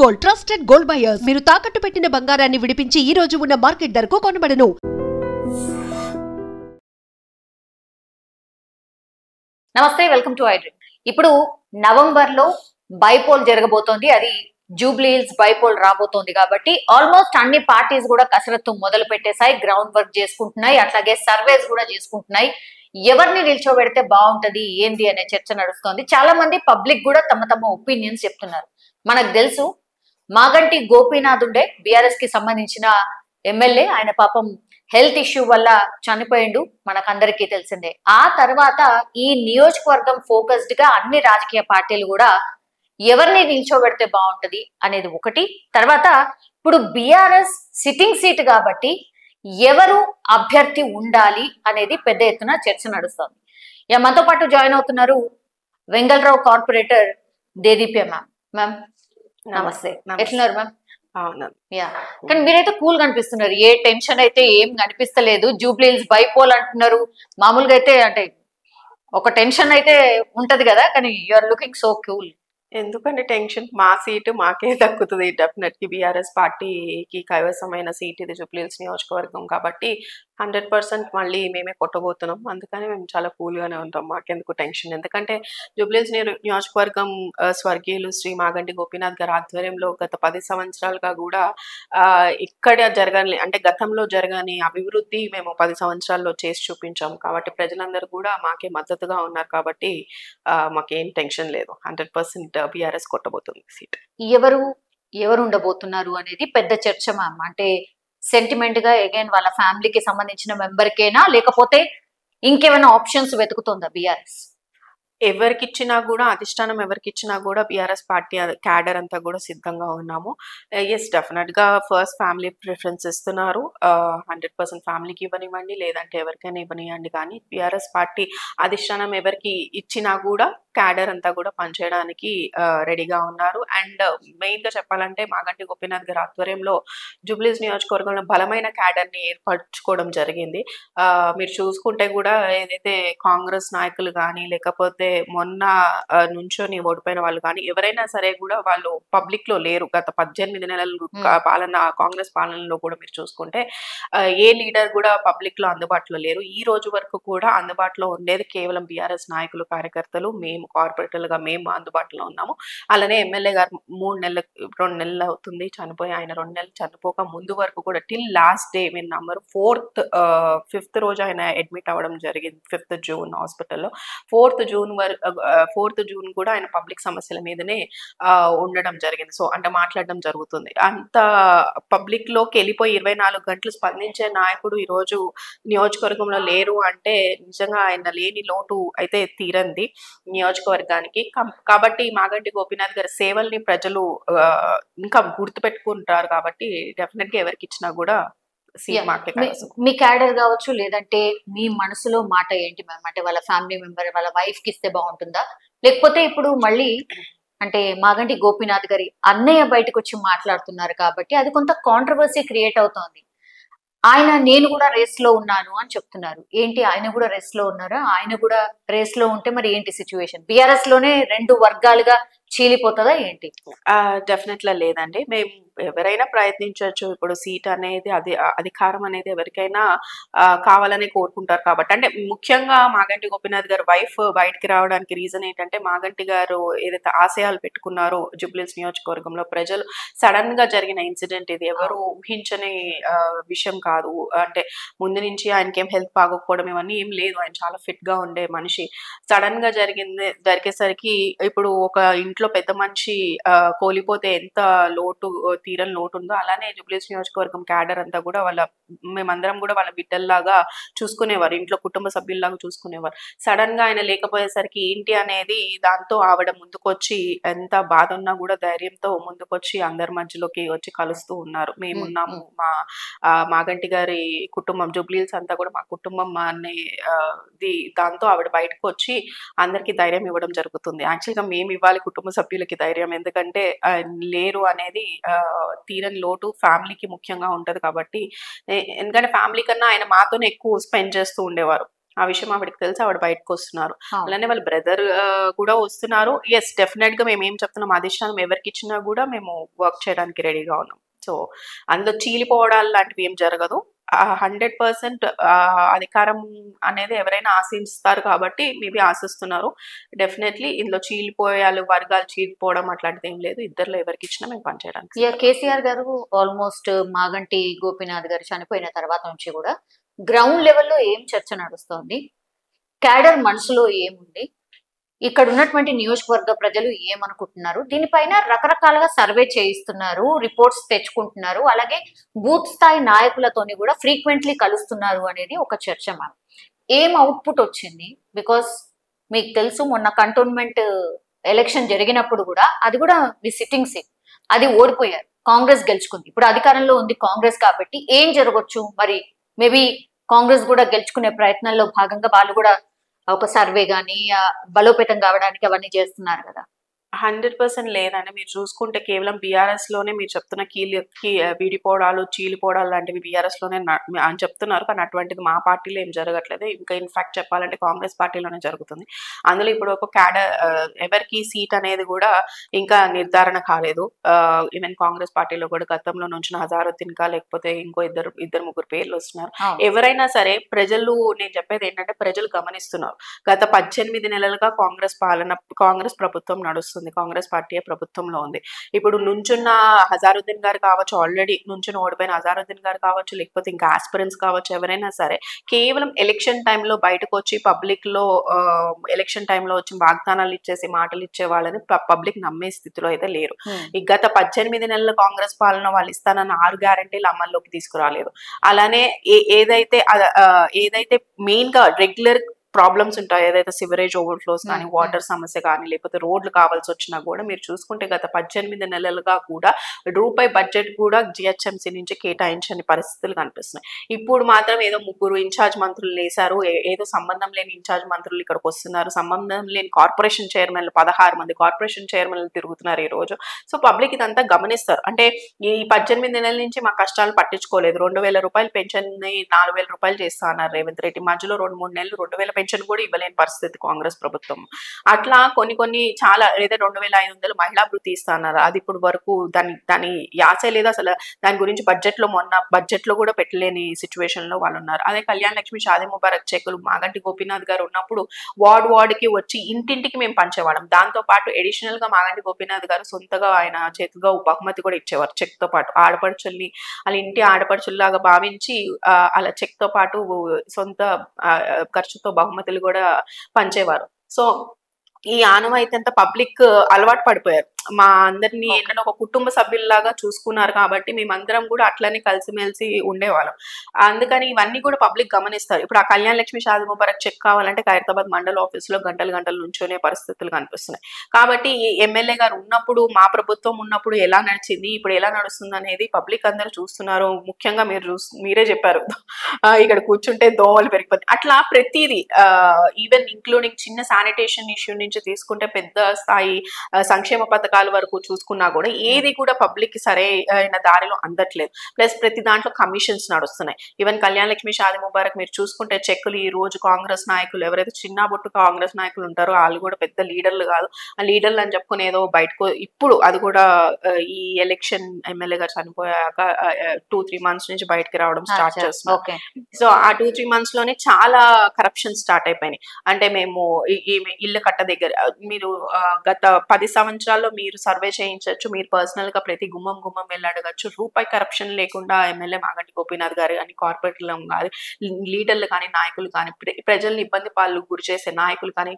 Gold trusted gold buyers మీరు తాకట్టు పెట్టిన బంగారాన్ని విడిపించి ఈ రోజు ఉన్న మార్కెట్ ధరకు కొనబడను. నమస్తే, వెల్కమ్ టు ఐడ్రీమ్. ఇప్పుడు నవంబర్ లో బైపోల్ జరగబోతోంది. అది జూబ్లీ హిల్స్ బైపోల్ రాబోతోంది కాబట్టి ఆల్మోస్ట్ అన్ని పార్టీస్ కూడా కసరత్తు మొదలు పెట్టేశాయి, గ్రౌండ్ వర్క్ చేసుకుంటున్నాయి, అట్లాగే సర్వేస్ కూడా చేసుకుంటున్నాయి. ఎవరిని నిల్చోబెడితే బాగుంటది ఏంది అనే చర్చ నడుస్తోంది. చాలా మంది పబ్లిక్ కూడా తమ తమ ఒపీనియన్స్ చెప్తున్నారు. మనకు తెలుసు మాగంటి గోపీనాథ్ ఉండే బీఆర్ఎస్ కి సంబంధించిన ఎమ్మెల్యే, ఆయన పాపం హెల్త్ ఇష్యూ వల్ల చనిపోయిండు, మనకందరికీ తెలిసిందే. ఆ తర్వాత ఈ నియోజకవర్గం ఫోకస్డ్ గా అన్ని రాజకీయ పార్టీలు కూడా ఎవరిని నిల్చోబెడితే బాగుంటది అనేది ఒకటి. తర్వాత ఇప్పుడు బీఆర్ఎస్ సిట్టింగ్ సీట్ కాబట్టి ఎవరు అభ్యర్థి ఉండాలి అనేది పెద్ద ఎత్తున చర్చ నడుస్తోంది. మనతో పాటు జాయిన్ అవుతున్నారు Vengalrao corporator Dedeepya ma'am. Ma'am నమస్తే, ఎట్లున్నారు మ్యామ్? యా, కానీ మీరైతే కూల్ కనిపిస్తున్నారు, ఏ టెన్షన్ అయితే ఏం కనిపిస్తలేదు. జూబ్లీ హిల్స్ బైపోల్ అంటున్నారు, మామూలుగా అయితే అంటే ఒక టెన్షన్ అయితే ఉంటది కదా, కానీ you are looking so cool. ఎందుకంటే టెన్షన్, మా సీటు మాకే దక్కుతుంది. డెఫినెట్లీ బీఆర్ఎస్ పార్టీకి కైవసమైన సీట్ ఇది జూబ్లీ హిల్స్ నియోజకవర్గం కాబట్టి 100% మళ్ళీ మేమే కొట్టబోతున్నాం. అందుకని మేము చాలా కూల్గానే ఉంటాం, మాకెందుకు టెన్షన్. ఎందుకంటే జూబ్లీ హిల్స్ నియోజకవర్గం స్వర్గీయులు శ్రీ మాగంటి గోపీనాథ్ గారి ఆధ్వర్యంలో గత 10 సంవత్సరాలుగా కూడా ఇక్కడ జరగని, అంటే గతంలో జరగని అభివృద్ధి మేము 10 సంవత్సరాల్లో చేసి చూపించాం. కాబట్టి ప్రజలందరూ కూడా మాకే మద్దతుగా ఉన్నారు కాబట్టి మాకేం టెన్షన్ లేదు. 100% బీఆర్ఎస్ కొట్టబోతుంది సీట్. ఎవరు ఉండబోతున్నారు అనేది పెద్ద చర్చ మ్యామ్. అంటే సెంటిమెంట్ గా అగైన్ వాళ్ళ ఫ్యామిలీకి సంబంధించిన మెంబర్కేనా, లేకపోతే ఇంకేమైనా ఆప్షన్స్ వెతుకుతుందా బీఆర్ఎస్? ఎవరికిచ్చినా కూడా, అధిష్టానం ఎవరికిచ్చినా కూడా బీఆర్ఎస్ పార్టీ క్యాడర్ అంతా కూడా సిద్ధంగా ఉన్నాము. ఎస్, డెఫినెట్గా ఫస్ట్ ఫ్యామిలీ ప్రిఫరెన్స్ ఇస్తున్నారు. 100% ఫ్యామిలీకి ఇవ్వనివ్వండి, లేదంటే ఎవరికైనా ఇవ్వనివ్వండి, కానీ బీఆర్ఎస్ పార్టీ అధిష్టానం ఎవరికి ఇచ్చినా కూడా క్యాడర్ అంతా కూడా పనిచేయడానికి రెడీగా ఉన్నారు. అండ్ మెయిన్గా చెప్పాలంటే మాగంటి గోపీనాథ్ గారి ఆధ్వర్యంలో జూబ్లీ హిల్స్ నియోజకవర్గంలో బలమైన క్యాడర్ని ఏర్పరచుకోవడం జరిగింది. మీరు చూసుకుంటే కూడా ఏదైతే కాంగ్రెస్ నాయకులు కానీ, లేకపోతే మొన్న నుంచొని ఓడిపోయిన వాళ్ళు కానీ ఎవరైనా సరే కూడా వాళ్ళు పబ్లిక్ లో లేరు. గత 18 నెలలు పాలన, కాంగ్రెస్ పాలనలో కూడా మీరు చూసుకుంటే ఏ లీడర్ కూడా పబ్లిక్ లో అందుబాటులో లేరు. ఈ రోజు వరకు కూడా అందుబాటులో ఉండేది కేవలం బీఆర్ఎస్ నాయకులు, కార్యకర్తలు, మేము కార్పొరేటర్లుగా మేము అందుబాటులో ఉన్నాము. అలానే ఎమ్మెల్యే గారు 2 నెలలు అవుతుంది చనిపోయి. ఆయన 2 నెలలు చనిపోక ముందు వరకు కూడా టిల్ లాస్ట్ డే మీరు నమ్మరు, 5th రోజు ఆయన అడ్మిట్ అవ్వడం జరిగింది. 5th జూన్ హాస్పిటల్లో. 4th జూన్ కూడా ఆయన పబ్లిక్ సమస్యల మీదనే ఉండడం జరిగింది. సో అంటే మాట్లాడడం జరుగుతుంది. అంత పబ్లిక్ లోకి వెళ్ళిపోయి 24 గంటలు స్పందించే నాయకుడు ఈరోజు నియోజకవర్గంలో లేరు అంటే నిజంగా ఆయన లేని లోటు అయితే తీరంది నియోజకవర్గానికి. కాబట్టి మాగంటి గోపీనాథ్ గారి సేవల్ని ప్రజలు ఇంకా గుర్తుపెట్టుకుంటారు. కాబట్టి డెఫినెట్ గా ఎవరికి ఇచ్చినా కూడా మీ క్యాడర్ కావచ్చు, లేదంటే మీ మనసులో మాట ఏంటి మ్యామ్? అంటే వాళ్ళ ఫ్యామిలీ మెంబర్, వాళ్ళ వైఫ్ కి ఇస్తే బాగుంటుందా, లేకపోతే ఇప్పుడు మళ్ళీ అంటే మాగంటి గోపీనాథ్ గారి అన్నయ్య బయటకు వచ్చి మాట్లాడుతున్నారు కాబట్టి అది కొంత కాంట్రవర్సీ క్రియేట్ అవుతోంది. ఆయన నేను కూడా రేస్ లో ఉన్నాను అని చెప్తున్నారు. ఏంటి, ఆయన కూడా రేస్ లో ఉన్నారా? ఆయన కూడా రేస్ లో ఉంటే మరి ఏంటి సిచ్యువేషన్? బీఆర్ఎస్ లోనే 2 వర్గాలుగా చీలిపోతుందా ఏంటి? డెఫినెట్గా లేదండి. మేము ఎవరైనా ప్రయత్నించవచ్చు. ఇప్పుడు సీట్ అనేది, అధికారం అనేది ఎవరికైనా కావాలని కోరుకుంటారు కాబట్టి. అంటే ముఖ్యంగా మాగంటి గోపీనాథ్ గారు వైఫ్ బయటికి రావడానికి రీజన్ ఏంటంటే, మాగంటి గారు ఏదైతే ఆశయాలు పెట్టుకున్నారో జూబ్లీ హిల్స్ నియోజకవర్గంలో ప్రజలు, సడన్ గా జరిగిన ఇన్సిడెంట్ ఇది, ఎవరు ఊహించని విషయం కాదు. అంటే ముందు నుంచి ఆయనకి ఏం హెల్త్ బాగోకపోవడం ఇవన్నీ ఏం లేదు. ఆయన చాలా ఫిట్ గా ఉండే మనిషి. సడన్ గా జరిగేసరికి ఇప్పుడు ఒక ఇంట్లో పెద్ద మనిషి కోల్పోతే ఎంత తీరని లోటు ఉందో, అలానే జూబ్లీ హిల్స్ నియోజకవర్గం క్యాడర్ అంతా కూడా మేమందరం కూడా వాళ్ళ బిడ్డల్లాగా చూసుకునేవారు, ఇంట్లో కుటుంబ సభ్యుల్లాగా చూసుకునేవారు. సడన్ గా ఆయన లేకపోయేసరికి ఏంటి అనేది, దాంతో ఆవిడ ముందుకొచ్చి ఎంత బాధ ఉన్నా కూడా ధైర్యంతో ముందుకొచ్చి అందరి మధ్యలోకి వచ్చి కలుస్తూ ఉన్నారు. మేమున్నాము, మాగంటి గారి కుటుంబం, జూబ్లీ హిల్స్ అంతా కూడా మా కుటుంబం అనే దాంతో ఆవిడ బయటకు వచ్చి అందరికి ధైర్యం ఇవ్వడం జరుగుతుంది. యాక్చువల్గా మేము ఇవ్వాలి కుటుంబ సభ్యులకి ధైర్యం, ఎందుకంటే లేరు అనేది తీరని లోటు ఫ్యామిలీకి ముఖ్యంగా ఉంటది కాబట్టి. ఎందుకంటే ఫ్యామిలీ కన్నా ఆయన మాతోనే ఎక్కువ స్పెండ్ చేస్తూ ఉండేవారు. ఆ విషయం ఆవిడకి తెలిసి ఆవిడ బయటకు వస్తున్నారు. అలానే వాళ్ళ బ్రదర్ కూడా వస్తున్నారు. ఎస్, డెఫినెట్ గా మేము ఏం చెప్తున్నాం, అధిష్టానం ఎవరికి ఇచ్చినా కూడా మేము వర్క్ చేయడానికి రెడీగా ఉన్నాం. సో అందులో చీలిపోవడాలు లాంటివి ఏం జరగదు. 100% అధికారం అనేది ఎవరైనా ఆశిస్తారు కాబట్టి మేబీ ఆశిస్తున్నారు. డెఫినెట్లీ ఇందులో చీలిపోయాలు వర్గాలు చీలిపోవడం అట్లాంటిది ఏం లేదు. ఇద్దరులో ఎవరికి ఇచ్చినా మేము పనిచేయడానికి. కేసీఆర్ గారు ఆల్మోస్ట్ మాగంటి గోపీనాథ్ గారు చనిపోయిన తర్వాత నుంచి కూడా గ్రౌండ్ లెవెల్లో ఏం చర్చ నడుస్తోంది, క్యాడర్ మనసులో ఏముంది, ఇక్కడ ఉన్నటువంటి నియోజకవర్గ ప్రజలు ఏమనుకుంటున్నారు, దీనిపైన రకరకాలుగా సర్వే చేయిస్తున్నారు, రిపోర్ట్స్ తెచ్చుకుంటున్నారు, అలాగే బూత్ స్థాయి నాయకులతోని కూడా ఫ్రీక్వెంట్లీ కలుస్తున్నారు అనేది ఒక చర్చ. మ్యామ్, ఏం అవుట్పుట్ వచ్చింది? బికాస్ మీకు తెలుసు మొన్న కంటోన్మెంట్ ఎలక్షన్ జరిగినప్పుడు కూడా అది కూడా మీ సిట్టింగ్ సీట్, అది ఓడిపోయారు, కాంగ్రెస్ గెలుచుకుంది. ఇప్పుడు అధికారంలో ఉంది కాంగ్రెస్ కాబట్టి ఏం జరగవచ్చు మరి? మేబీ కాంగ్రెస్ కూడా గెలుచుకునే ప్రయత్నంలో భాగంగా వాళ్ళు కూడా ఒక సర్వే కానీ బలోపేతం కావడానికి అవన్నీ చేస్తున్నారు కదా. 100% లేదండి. మీరు చూసుకుంటే కేవలం బీఆర్ఎస్ లోనే మీరు చెప్తున్న విడిపోవడాలు చీలిపోవడాలు లాంటివి బీఆర్ఎస్ లోనే అని చెప్తున్నారు. కానీ అటువంటిది మా పార్టీలో ఏం జరగట్లేదు. ఇంకా ఇన్ఫాక్ట్ చెప్పాలంటే కాంగ్రెస్ పార్టీలోనే జరుగుతుంది. అందులో ఇప్పుడు ఒక క్యాడర్ ఎవరికి సీట్ అనేది కూడా ఇంకా నిర్ధారణ కాలేదు. ఈవెన్ కాంగ్రెస్ పార్టీలో కూడా గతంలో నుంచి హజారుద్దీన్ కా లేకపోతే ఇంకో ఇద్దరు ముగ్గురు పేర్లు వస్తున్నారు. ఎవరైనా సరే ప్రజలు, నేను చెప్పేది ఏంటంటే ప్రజలు గమనిస్తున్నారు. గత 18 నెలలుగా కాంగ్రెస్ ప్రభుత్వం నడుస్తుంది. కాంగ్రెస్ పార్టీ ప్రభుత్వంలో ఉంది. ఇప్పుడు నుంచున్న హజారుద్దీన్ గారు కావచ్చు, ఆల్రెడీ నుంచుని ఓడిపోయిన హజారుద్దీన్ గారు కావచ్చు, లేకపోతే ఇంకా ఆస్పిరెంట్స్ కావచ్చు, ఎవరైనా సరే కేవలం ఎలక్షన్ టైంలో బయటకు వచ్చి పబ్లిక్ లో ఎలక్షన్ టైంలో వచ్చి వాగ్దానాలు ఇచ్చేసి మాటలు ఇచ్చే వాళ్ళని పబ్లిక్ నమ్మే స్థితిలో అయితే లేరు. ఈ గత 18 నెలల కాంగ్రెస్ పాలన వాళ్ళు ఇస్తానన్న 6 గ్యారెంటీలు అమల్లోకి తీసుకురాలేదు. అలానే ఏదైతే మెయిన్ గా రెగ్యులర్ ప్రాబ్లమ్స్ ఉంటాయి, ఏదైతే సివరేజ్ ఓవర్ఫ్లోస్ కానీ, వాటర్ సమస్య కానీ, లేకపోతే రోడ్లు కావాల్సి వచ్చినా కూడా మీరు చూసుకుంటే గత 18 నెలలుగా కూడా రూపాయి బడ్జెట్ కూడా జిహెచ్ఎంసీ నుంచి కేటాయించని పరిస్థితులు కనిపిస్తున్నాయి. ఇప్పుడు మాత్రం ఏదో 3 ఇన్ఛార్జ్ మంత్రులు వేశారు, ఏదో సంబంధం లేని ఇన్ఛార్జ్ మంత్రులు ఇక్కడికి వస్తున్నారు, సంబంధం లేని కార్పొరేషన్ చైర్మన్లు 16 మంది కార్పొరేషన్ చైర్మన్లు తిరుగుతున్నారు ఈ రోజు. సో పబ్లిక్ ఇదంతా గమనిస్తారు. అంటే ఈ 18 నెలల నుంచి మా కష్టాలు పట్టించుకోలేదు, 2000 రూపాయలు పెన్షన్ ని 4000 రూపాయలు చేస్తా అన్నారు రేవంత్ రెడ్డి. మధ్యలో 2-3 నెలలు 2000 పెన్షన్ కూడా ఇవ్వలేని పరిస్థితి కాంగ్రెస్ ప్రభుత్వం. అట్లా కొన్ని చాలా, లేదా 2500 మహిళా వృత్తి ఇస్తా అన్నారు, అది ఇప్పుడు వరకు దాని యాసే లేదు అసలు. దాని గురించి బడ్జెట్ లో కూడా పెట్టలేని సిచ్యువేషన్ లో వాళ్ళు ఉన్నారు. అదే కళ్యాణ్ లక్ష్మి, షాదీ ముబారక్ చెక్కులు మాగంటి గోపీనాథ్ గారు ఉన్నప్పుడు వార్డుకి వచ్చి ఇంటింటికి మేము పంచేవాళ్ళం. దాంతో పాటు అడిషనల్ గా మాగంటి గోపీనాథ్ గారు సొంతగా ఆయన చేతిగా బహుమతి కూడా ఇచ్చేవారు చెక్ తో పాటు. ఆడపడుచుల్ని వాళ్ళ ఇంటి ఆడపడుచుల్లాగా భావించి అలా చెక్ తో పాటు సొంత ఖర్చుతో బహుమతులు కూడా పంచేవారు. సో ఈ ఆనవాయితీ అంతా పబ్లిక్ అలవాటు పడిపోయారు. మా అందరినీ ఏంటంటే ఒక కుటుంబ సభ్యుల్లాగా చూసుకున్నారు కాబట్టి మేమందరం కూడా అట్లనే కలిసిమెలిసి ఉండేవాళ్ళం. అందుకని ఇవన్నీ కూడా పబ్లిక్ గమనిస్తారు. ఇప్పుడు ఆ కళ్యాణ్ లక్ష్మి, షాదీ ముబారక్ చెక్ కావాలంటే ఖైరతాబాద్ మండల ఆఫీసులో గంటలు నుంచోనే పరిస్థితులు కనిపిస్తున్నాయి. కాబట్టి ఎమ్మెల్యే గారు ఉన్నప్పుడు, మా ప్రభుత్వం ఉన్నప్పుడు ఎలా నడిచింది, ఇప్పుడు ఎలా నడుస్తుంది అనేది పబ్లిక్ అందరూ చూస్తున్నారు. ముఖ్యంగా మీరే చెప్పారు, ఇక్కడ కూర్చుంటే దోమలు పెరిగిపోతాయి. అట్లా ప్రతిదీ, ఈవెన్ ఇంక్లూడింగ్ చిన్న శానిటేషన్ ఇష్యూ నుంచి తీసుకుంటే పెద్ద స్థాయి సంక్షేమ పథకాల వరకు చూసుకున్నా కూడా ఏది కూడా పబ్లిక్ సరైన దారిలో అందట్లేదు. ప్లస్ ప్రతి దాంట్లో కమిషన్స్ నడుస్తున్నాయి. ఈవెన్ కళ్యాణ్ లక్ష్మి, షాదీ ముబారక్ మీరు చూసుకుంటే చెక్కులు ఈ రోజు కాంగ్రెస్ నాయకులు ఎవరైతే చిన్న బొట్టు కాంగ్రెస్ నాయకులు ఉంటారో వాళ్ళు కూడా పెద్ద లీడర్లు కాదు, ఆ లీడర్లు అని చెప్పుకుని ఏదో బయటకు ఇప్పుడు అది కూడా ఈ ఎలక్షన్ ఎమ్మెల్యే గారు చనిపోయాక 2-3 మంత్స్ నుంచి బయటకు రావడం స్టార్ట్ చేస్తున్నారు. సో ఆ 2-3 మంత్స్ లోనే చాలా కరప్షన్ స్టార్ట్ అయిపోయినాయి. అంటే మేము ఇల్లు కట్ట దగ్గర మీరు గత 10 సంవత్సరాల్లో మీరు సర్వే చేయించవచ్చు, మీరు పర్సనల్ గా ప్రతి గుమ్మం వెళ్ళి అడగచ్చు. రూపాయి కరప్షన్ లేకుండా ఎమ్మెల్యే మాగంటి గోపీనాథ్ గారు కానీ, కార్పొరేట్లు కానీ, లీడర్లు కానీ, నాయకులు కానీ, ప్రజల్ని ఇబ్బంది పాలు గురి చేసే నాయకులు కానీ,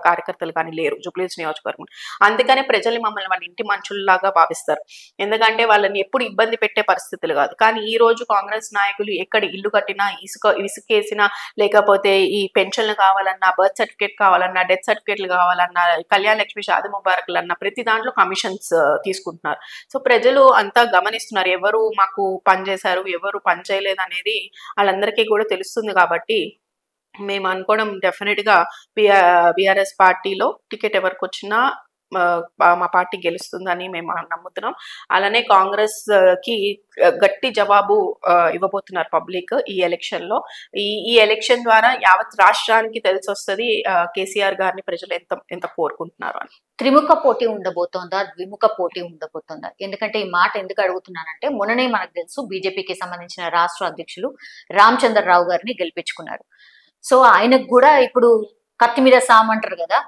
కార్యకర్తలు కానీ లేరు జూబ్లీహిల్స్ నియోజకవర్గం. అందుకనే ప్రజల్ని మమ్మల్ని వాళ్ళ ఇంటి మనుషుల్లాగా భావిస్తారు. ఎందుకంటే వాళ్ళని ఎప్పుడు ఇబ్బంది పెట్టే పరిస్థితులు కాదు. కానీ ఈ రోజు కాంగ్రెస్ నాయకులు ఎక్కడ ఇల్లు కట్టినా, ఇసుకేసినా, లేకపోతే ఈ పెన్షన్లు కావాలన్నా, బర్త్ సర్టిఫికేట్ కావాలన్నా, డెత్ సర్టిఫికేట్లు కావాలన్నా, కళ్యాణ్ లక్ష్మి, షాదీ ముబారక్లు అన్న ప్రతి దాంట్లో కమిషన్స్ తీసుకుంటున్నారు. సో ప్రజలు అంతా గమనిస్తున్నారు, ఎవరు మాకు పని చేశారు, ఎవరు పని చేయలేదు అనేది వాళ్ళందరికీ కూడా తెలుస్తుంది. కాబట్టి మేము అనుకోవడం డెఫినెట్ గా బీఆర్ఎస్ పార్టీలో టికెట్ ఎవరికి వచ్చినా మా పార్టీ గెలుస్తుందని మేము నమ్ముతున్నాం. అలానే కాంగ్రెస్ కి గట్టి జవాబు ఇవ్వబోతున్నారు పబ్లిక్ ఈ ఎలక్షన్ లో. ఈ ఎలక్షన్ ద్వారా యావత్ రాష్ట్రానికి తెలిసొస్తుంది కేసీఆర్ గారిని ప్రజలు ఎంత కోరుకుంటున్నారు అని. త్రిముఖ పోటీ ఉండబోతోందా, ద్విముఖ పోటీ ఉండబోతోందా? ఎందుకంటే ఈ మాట ఎందుకు అడుగుతున్నానంటే, మొన్ననే మనకు తెలుసు బీజేపీకి సంబంధించిన రాష్ట్ర అధ్యక్షులు రామచంద్రరావు గారిని గెలిపించుకున్నారు. సో ఆయనకు కూడా ఇప్పుడు కత్తి మీద సామంటారు కదా,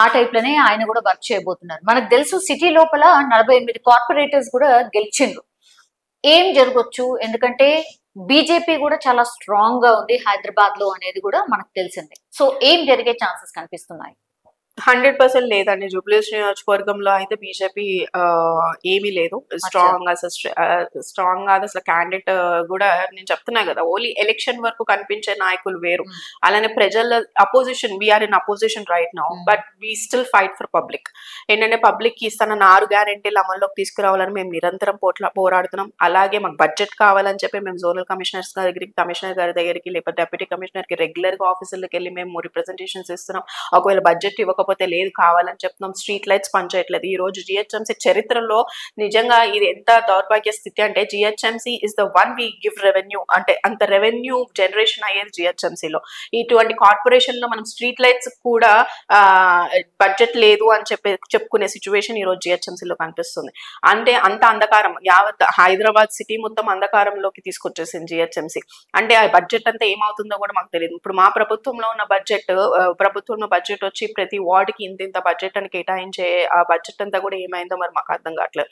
ఆ టైప్ లోనే ఆయన కూడా వర్క్ చేయబోతున్నారు. మనకు తెలుసు సిటీ లోపల 48 కార్పొరేటర్స్ కూడా గెలిచిండ్రు. ఏం జరగచ్చు? ఎందుకంటే బీజేపీ కూడా చాలా స్ట్రాంగ్ గా ఉంది హైదరాబాద్ లో అనేది కూడా మనకు తెలిసిందే. సో ఏం జరిగే ఛాన్సెస్ కనిపిస్తున్నాయి? 100% లేదండి. జూబ్లీహిల్స్ నియోజకవర్గంలో అయితే బీజేపీ ఏమీ లేదు. స్ట్రాంగ్ అసలు క్యాండిడేట్ కూడా నేను చెప్తున్నా కదా, ఓన్లీ ఎలక్షన్ వరకు కనిపించే నాయకులు వేరు. అలానే ప్రజల opposition, we're in opposition right now, but we still fight for public. ఏంటంటే పబ్లిక్ కి ఇస్తున్న 6 గ్యారెంటీలు అమల్లోకి తీసుకురావాలని మేము నిరంతరం పోరాడుతున్నాం. అలాగే మాకు బడ్జెట్ కావాలని చెప్పి మేము జోనల్ కమిషనర్ గారి దగ్గరికి లేకపోతే డెప్యూటీ కమిషనర్ కి రెగ్యులర్ గా ఆఫీసులకు వెళ్ళి మేము రిప్రజెంటేషన్స్ ఇస్తున్నాం. ఒకవేళ బడ్జెట్ ఇవ్వకపోతే లేదు కావాలని చెప్తున్నాం. స్ట్రీట్ లైట్స్ పనిచేయట్లేదు. ఈ రోజు జిహెచ్ఎంసీ చరిత్రలో నిజంగా ఇది ఎంత దౌర్భాగ్య స్థితి అంటే, GHMC is the one we give revenue, అంటే అంత రెవెన్యూ జనరేషన్ అయ్యేది జిహెచ్ఎంసీలో. ఇటువంటి కార్పొరేషన్ లో మనం స్ట్రీట్ లైట్స్ కూడా బడ్జెట్ లేదు అని చెప్పుకునే సిచ్యువేషన్ ఈ రోజు జిహెచ్ఎంసీలో కనిపిస్తుంది. అంటే అంత అంధకారం, యావత్ హైదరాబాద్ సిటీ మొత్తం అంధకారంలోకి తీసుకొచ్చేసింది జిహెచ్ఎంసీ. అంటే ఆ బడ్జెట్ అంతా ఏమవుతుందో కూడా మాకు తెలియదు. ఇప్పుడు మా ప్రభుత్వంలో ఉన్న బడ్జెట్ వచ్చి ప్రతి వార్డుకి ఇంత బడ్జెట్ అని కేటాయించే ఆ బడ్జెట్ అంతా కూడా ఏమైందో మరి మాకు అర్థం కావట్లేదు.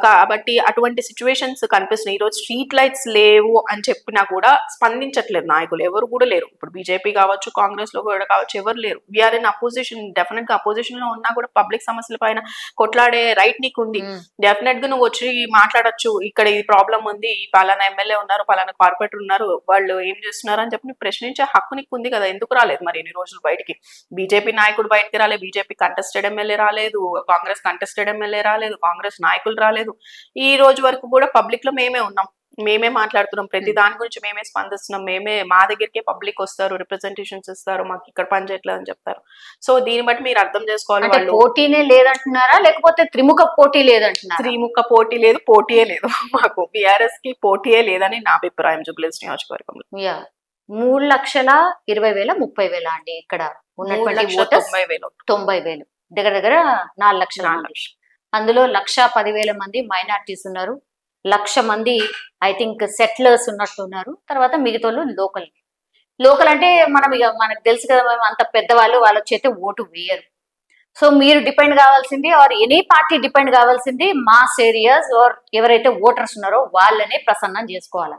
కాబట్టి అటువంటి సిచ్యువేషన్స్ కనిపిస్తున్నాయి. ఈ రోజు స్ట్రీట్ లైట్స్ లేవు అని చెప్పినా కూడా స్పందించట్లేదు నాయకులు, ఎవరు కూడా లేరు. ఇప్పుడు బీజేపీ కావచ్చు, కాంగ్రెస్ లో కూడా కావచ్చు, ఎవరు లేరు. We're in opposition. డెఫినెట్ గా అపోజిషన్ లో ఉన్నా కూడా పబ్లిక్ సమస్యల పైన కొట్లాడే రైట్ నీకు ఉంది. డెఫినెట్ గా నువ్వు వచ్చి మాట్లాడొచ్చు, ఇక్కడ ఈ ప్రాబ్లం ఉంది, పలానా ఎమ్మెల్యే ఉన్నారు, పలానా కార్పొరేటర్ ఉన్నారు, వాళ్ళు ఏం చేస్తున్నారు అని చెప్పి ప్రశ్నించే హక్కు నీకు ఉంది కదా. ఎందుకు రాలేదు మరి ఇన్ని రోజులు బయటికి? బీజేపీ నాయకుడు బయటకి రాలేదు, బీజేపీ కంటెస్టెడ్ ఎమ్మెల్యే రాలేదు, కాంగ్రెస్ కంటెస్టెడ్ ఎమ్మెల్యే రాలేదు, కాంగ్రెస్ నాయకులు రాలేదు. ఈ రోజు వరకు కూడా పబ్లిక్ లో మేమే ఉన్నాం, మేమే మాట్లాడుతున్నాం, ప్రతి దాని గురించి మేమే స్పందిస్తున్నాం. మా దగ్గరికే పబ్లిక్ వస్తారు, రిప్రజెంటేషన్స్ ఇస్తారు, మాకు ఇక్కడ పని చేయట్లేదు అని చెప్తారు. సో దీన్ని బట్టి మీరు అర్థం చేసుకోవాలి, వాళ్ళు పోటీనే లేదంటున్నారా లేకపోతే త్రిముఖ పోటీ లేదంటున్నారా? త్రిముఖ పోటీ లేదు, పోటీయే లేదు. మాకు బీఆర్ఎస్ కి పోటీయే లేదని నా అభిప్రాయం జూబ్లీహిల్స్ నియోజకవర్గంలో. 3,20,000 30,000 అండి ఇక్కడ ఉన్నటువంటి 90,000, దగ్గర దగ్గర 4 లక్షల. అందులో 1,10,000 మంది మైనార్టీస్ ఉన్నారు, 1,00,000 మంది ఐ థింక్ సెటిలర్స్ ఉన్నట్టున్నారు. తర్వాత మిగతా లోకల్ అంటే మనకు తెలుసు కదా, అంత పెద్దవాళ్ళు వాళ్ళ చేతి ఓటు వేయరు. సో మీరు డిపెండ్ కావాల్సింది, ఆర్ ఎనీ పార్టీ డిపెండ్ కావాల్సింది మాస్ ఏరియాస్ ఆర్ ఎవరైతే ఓటర్స్ ఉన్నారో వాళ్ళనే ప్రసన్నం చేసుకోవాలి.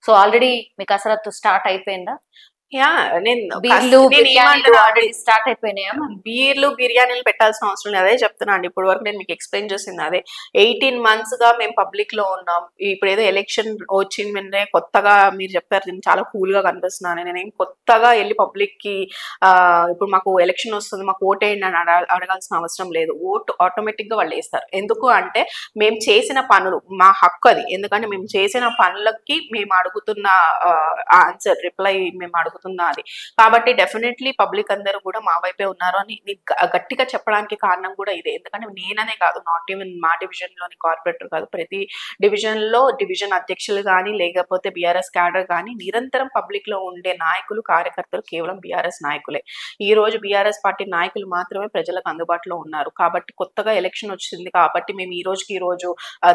సో ఆల్రెడీ మీ కసరత్తు స్టార్ట్ అయిపోయిందా? స్టార్ట్ అయిపోయినాయా? బీర్లు బిర్యానీలు పెట్టాల్సిన అవసరం లేదు, అదే చెప్తున్నా అండి. ఇప్పుడు వరకు నేను మీకు ఎక్స్ప్లెయిన్ చేసింది అదే. 18 months గా మేము పబ్లిక్ లో ఉన్నాం. ఇప్పుడు ఏదో ఎలక్షన్ వచ్చిందంటే కొత్తగా మీరు చెప్పారు, నేను చాలా కూల్ గా కనిపిస్తున్నాను. నేనేం కొత్తగా వెళ్ళి పబ్లిక్ కి ఇప్పుడు మాకు ఎలక్షన్ వస్తుంది, మాకు ఓట్ వేయండి అని అడగాల్సిన అవసరం లేదు. ఓటు ఆటోమేటిక్ గా వాళ్ళు వేస్తారు. ఎందుకు అంటే మేము చేసిన పనులు మా హక్కు అది. ఎందుకంటే మేము చేసిన పనులకి మేము అడుగుతున్న ఆన్సర్, రిప్లై మేము అడుగుతున్నది. కాబట్టి డెఫినెట్లీ పబ్లిక్ అందరూ కూడా మా వైపే ఉన్నారు అని గట్టిగా చెప్పడానికి కారణం కూడా ఇదే. ఎందుకంటే నేననే కాదు, నాట్ ఈవెన్ మా డివిజన్ లోని కార్పొరేటర్ కాదు, ప్రతి డివిజన్ లో డివిజన్ అధ్యక్షులు కానీ లేకపోతే బీఆర్ఎస్ క్యాడర్ కానీ నిరంతరం పబ్లిక్ లో ఉండే నాయకులు, కార్యకర్తలు కేవలం బీఆర్ఎస్ నాయకులే. ఈ రోజు బీఆర్ఎస్ పార్టీ నాయకులు మాత్రమే ప్రజలకు అందుబాటులో ఉన్నారు. కాబట్టి కొత్తగా ఎలక్షన్ వచ్చింది కాబట్టి మేము ఈ రోజు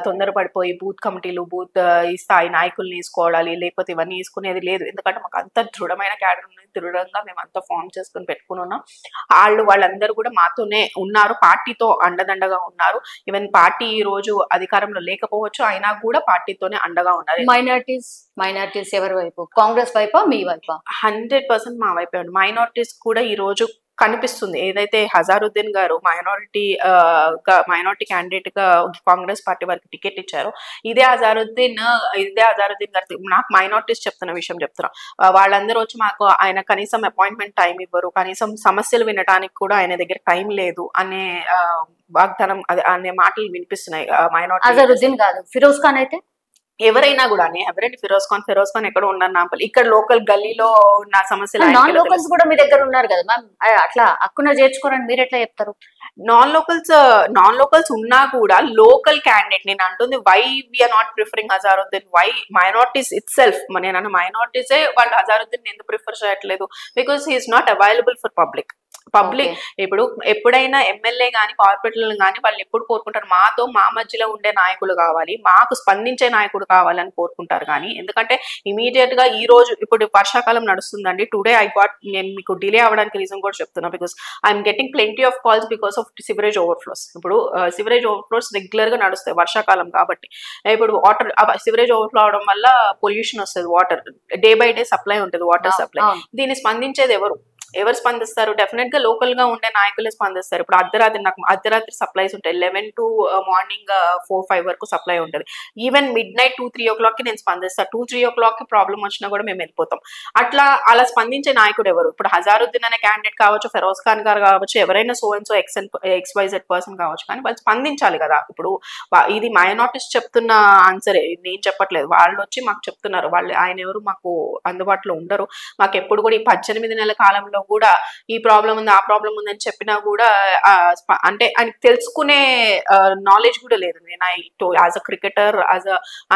తొందరపడిపోయి బూత్ కమిటీలు, బూత్ ఈ స్థాయి నాయకుల్ని వేసుకోవాలి లేకపోతే ఇవన్నీ వేసుకునేది లేదు. ఎందుకంటే మాకు అంత దృఢమైన క్యాడర్ ఉన్నది, దృఢంగా మేము అంతా ఫామ్ చేసుకుని పెట్టుకుని ఉన్నాం. వాళ్ళందరూ కూడా మాతోనే ఉన్నారు, పార్టీతో అండదండగా ఉన్నారు. ఈవెన్ పార్టీ ఈ రోజు అధికారంలో లేకపోవచ్చు, అయినా కూడా పార్టీతోనే అండగా ఉన్నారు. మైనారిటీస్ ఎవరి వైపు? కాంగ్రెస్ వైపా మీ వైపా? 100% మా వైపే ఉంది. మైనారిటీస్ కూడా ఈ రోజు కనిపిస్తుంది. ఏదైతే హజారుద్దీన్ గారు మైనారిటీ క్యాండిడేట్ గా కాంగ్రెస్ పార్టీ వారికి టికెట్ ఇచ్చారో, ఇదే హజారుద్దీన్ గారు నాకు మైనారిటీస్ చెప్తున్న విషయం చెప్తున్నా. వాళ్ళందరూ వచ్చి మాకు ఆయన కనీసం అపాయింట్మెంట్ టైం ఇవ్వరు, కనీసం సమస్యలు వినడానికి కూడా ఆయన దగ్గర టైం లేదు అనే వాగ్దానం అనే మాటలు వినిపిస్తున్నాయి. హజారుద్దీన్ కాదు, ఫిరోజ్ ఖాన్ అయితే ఎవరైనా కూడా ఎవరైనా ఫిరోజ్ ఖాన్ ఎక్కడ ఉన్నారు నాంపల్లి, ఇక్కడ లోకల్ గల్లీలో ఉన్న సమస్యలు నాన్ లోకల్స్ కూడా మీ దగ్గర ఉన్నారు కదా మ్యామ్, అట్లా అక్కున చేర్చుకోరని మీరు ఎట్లా చెప్తారు? నాన్ లోకల్స్ ఉన్నా కూడా లోకల్ క్యాండిడేట్ నేను అంటుంది, why we're not preferring Azharuddin, why minorities itself, నేను మైనారిటీసే వాళ్ళు అజారుద్దీన్ ఎందుకు ప్రిఫర్ చేయట్లేదు, because he is not available for public. ఇప్పుడు ఎప్పుడైనా ఎమ్మెల్యే గానీ కార్పొరేటర్లు కానీ వాళ్ళు ఎప్పుడు కోరుకుంటారు, మాతో మా మధ్యలో ఉండే నాయకులు కావాలి, మాకు స్పందించే నాయకుడు కావాలని కోరుకుంటారు. కానీ ఎందుకంటే ఇమీడియట్ గా ఈ రోజు ఇప్పుడు వర్షాకాలం నడుస్తుందండి, టుడే నేను మీకు డిలే అవ్వడానికి రీజన్ కూడా చెప్తున్నా, because I'm getting plenty of calls because of sewerage overflows. ఇప్పుడు సివరేజ్ ఓవర్ఫ్లోస్ రెగ్యులర్ గా నడుస్తాయి వర్షాకాలం కాబట్టి. ఇప్పుడు వాటర్ సివరేజ్ ఓవర్ఫ్లో అవడం వల్ల పొల్యూషన్ వస్తుంది, water day by day supply ఉంటుంది, వాటర్ సప్లై. దీన్ని స్పందించేది ఎవరు స్పందిస్తారు? డెఫినెట్ గా లోకల్ గా ఉండే నాయకులే స్పందిస్తారు. ఇప్పుడు అర్ధరాత్రి సప్లైస్ ఉంటాయి, 11 to మార్నింగ్ 4-5 వరకు సప్లై ఉంటుంది. ఈవెన్ మిడ్ నైట్ 2-3 o'clock కి నేను స్పందిస్తాను. 2-3 o'clock కి ప్రాబ్లం వచ్చినా కూడా మేము వెళ్ళిపోతాం. అలా స్పందించే నాయకుడు ఎవరు? ఇప్పుడు హజారుద్దీన్ అనే క్యాండిడేట్ కావచ్చు, ఫెరోజ్ ఖాన్ గారు కావచ్చు, ఎవరైనా so and so XYZ person కావచ్చు, కానీ వాళ్ళు స్పందించాలి కదా. ఇప్పుడు ఇది మైనారిటీస్ చెప్తున్న ఆన్సరే, నేను చెప్పట్లేదు, వాళ్ళు వచ్చి మాకు చెప్తున్నారు. ఆయన ఎవరు మాకు అందుబాటులో ఉండరు. మాకు ఎప్పుడు కూడా ఈ 18 నెలల కాలంలో కూడా ఈ ప్రాబ్లం ఉంది ఆ ప్రాబ్లం ఉంది అని చెప్పినా కూడా అంటే ఆయనకి తెలుసుకునే నాలెడ్జ్ కూడా లేదు. నేను యాజ్ అ క్రికెటర్,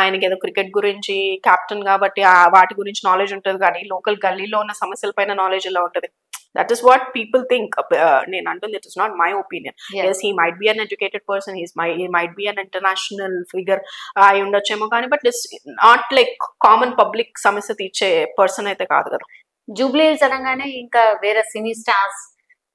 ఆయనకి ఏదో క్రికెట్ గురించి కెప్టెన్ కాబట్టి వాటి గురించి నాలెడ్జ్ ఉంటుంది, కానీ లోకల్ గల్లీలో ఉన్న సమస్యల పైన నాలెడ్జ్ ఎలా ఉంటుంది? That is what people think. నేను అంటుంది, it is not my opinion. Yes, he might be an educated person, he might be an international figure అయి ఉండొచ్చేమో, కానీ but it's not like common public సమస్య తీర్చే పర్సన్ అయితే కాదు కదా. జూబ్లీ హిల్స్ అనగానే ఇంకా వేరే సినీ స్టార్స్,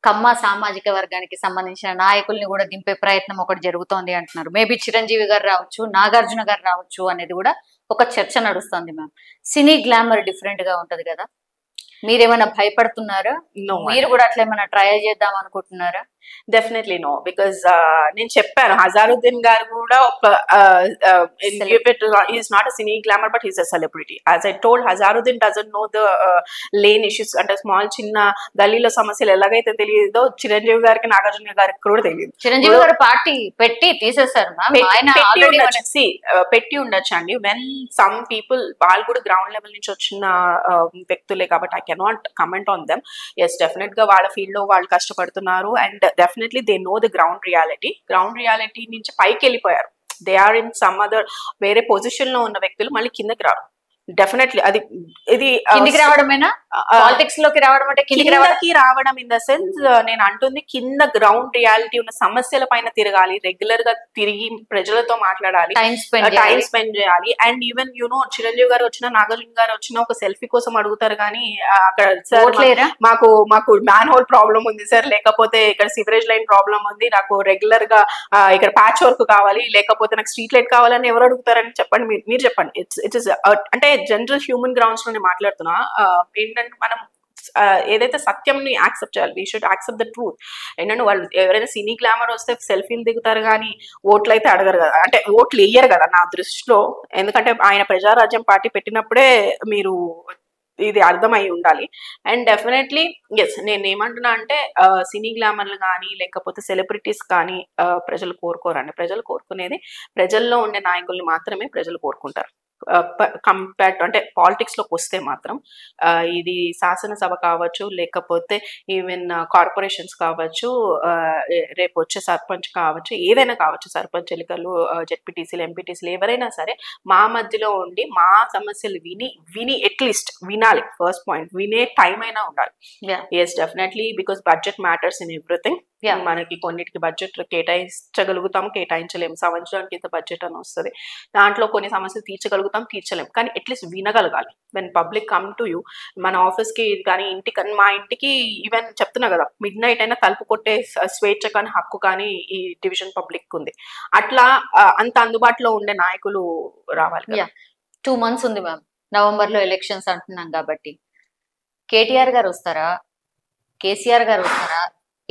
కమ్మ సామాజిక వర్గానికి సంబంధించిన నాయకుల్ని కూడా దింపే ప్రయత్నం ఒకటి జరుగుతోంది అంటున్నారు. మేబీ చిరంజీవి గారు రావచ్చు, నాగార్జున గారు రావచ్చు అనేది కూడా ఒక చర్చ నడుస్తుంది మ్యామ్. సినీ గ్లామర్ డిఫరెంట్ గా ఉంటది కదా, మీరేమైనా భయపడుతున్నారా? మీరు కూడా అట్లా ఏమైనా ట్రై చేద్దాం అనుకుంటున్నారా? డెఫినెట్లీ నో, బికాస్ నేను చెప్పాను, హజారుద్దీన్ గారు కూడా ఒక is not a cine glamour but is a celebrity. As I told, Azharuddin doesn't know the lane issues, అంటే స్మాల్ చిన్న గల్లీలో సమస్యలు ఎలాగైతే తెలియదో చిరంజీవి గారికి నాగార్జున గారికి కూడా తెలియదు. చిరంజీవి గారు పార్టీ పెట్టి తీసేశారు, పెట్టి ఉండొచ్చు అండి. వెన్ సమ్ పీపుల్, వాళ్ళు కూడా గ్రౌండ్ లెవెల్ నుంచి వచ్చిన వ్యక్తులే కాబట్టి I cannot comment on them. Yes, definite గా వాళ్ళ ఫీల్డ్ లో వాళ్ళు కష్టపడుతున్నారు, and definitely they know the ground reality నుంచి పైకి వెళ్ళిపోయారు. they are in some other వేరే పొజిషన్ లో ఉన్న వ్యక్తులు మళ్ళీ కిందకి రారు. డెఫినెట్లీ ఇది కిందికి రావడమేనా? పాలిటిక్స్ లోకి రావడం అంటే కిందకి రావడం ఇన్ ద సెన్స్, నేను అంటుంది కింద గ్రౌండ్ రియాలిటీ ఉన్న సమస్యల పైన తిరగాలి, రెగ్యులర్ గా తిరిగి ప్రజలతో మాట్లాడాలి, టైం స్పెండ్ చేయాలి. అండ్ ఈవెన్ చిరంజీవి గారు వచ్చినా నాగార్జున గారు వచ్చినా ఒక సెల్ఫీ కోసం అడుగుతారు, కానీ అక్కడ సార్ మాకు మ్యాన్ హోల్ ప్రాబ్లం ఉంది సార్, లేకపోతే ఇక్కడ సివరేజ్ లైన్ ప్రాబ్లం ఉంది, నాకు రెగ్యులర్ గా ఇక్కడ ప్యాచ్ వర్క్ కావాలి, లేకపోతే నాకు స్ట్రీట్ లైట్ కావాలని ఎవరు అడుగుతారని చెప్పండి, మీరు చెప్పండి. ఇట్ ఇస్ అంటే జనరల్ హ్యూమన్ గ్రౌండ్స్ లోనే మాట్లాడుతున్నా. ఏంటంటే మనం ఏదైతే సత్యంని యాక్సెప్ట్ చేయాలి, we should accept the truth. ఏంటంటే వాళ్ళు ఎవరైనా సినీ గ్లామర్ వస్తే సెల్ఫీలు దిగుతారు, కానీ ఓట్లు అయితే అడగరు కదా, అంటే ఓట్లు వేయరు కదా నా దృష్టిలో. ఎందుకంటే ఆయన ప్రజారాజ్యం పార్టీ పెట్టినప్పుడే మీరు ఇది అర్థమై ఉండాలి. అండ్ డెఫినెట్లీ ఎస్, నేను ఏమంటున్నా అంటే సినీ గ్లామర్లు కానీ లేకపోతే సెలబ్రిటీస్ కానీ ప్రజలు కోరుకోరండి. ప్రజలు కోరుకునేది ప్రజల్లో ఉండే నాయకుల్ని మాత్రమే ప్రజలు కోరుకుంటారు. కంపేర్ అంటే పాలిటిక్స్ లోకి వస్తే మాత్రం ఇది శాసనసభ కావచ్చు, లేకపోతే ఈవెన్ కార్పొరేషన్స్ కావచ్చు, రేపు వచ్చే సర్పంచ్ కావచ్చు, ఏదైనా కావచ్చు, సర్పంచ్ ఎన్నికలు, జెడ్పీటీసీలు, ఎంపీటీసీలు, ఎవరైనా సరే మా మధ్యలో ఉండి మా సమస్యలు విని అట్లీస్ట్ వినాలి. ఫస్ట్ పాయింట్, వినే టైం అయినా ఉండాలి. Yes, definitely, because budget matters in everything. మనకి కొన్నిటికి బడ్జెట్ కేటాయించగలుగుతాము, కేటాయించలేము. సంవత్సరానికి ఇంత బడ్జెట్ అని వస్తుంది, దాంట్లో కొన్ని సమస్యలు తీర్చగలుగుతాం, తీర్చలేము, కానీ అట్లీస్ట్ వినగలగాలి. When public come to you, మన ఆఫీస్కి కానీ ఇంటికి, మా ఇంటికి ఈవెన్ చెప్తున్నా కదా, మిడ్ నైట్ అయినా తలుపు కొట్టే స్వేచ్ఛ కానీ హక్కు కానీ ఈ డివిజన్ పబ్లిక్ ఉంది. అట్లా అంత అందుబాటులో ఉండే నాయకులు రావాలి. 2 months ఉంది మ్యామ్, నవంబర్ లో ఎలక్షన్స్ అంటున్నాం కాబట్టి కేటీఆర్ గారు వస్తారా, కేసీఆర్ గారు వస్తారా?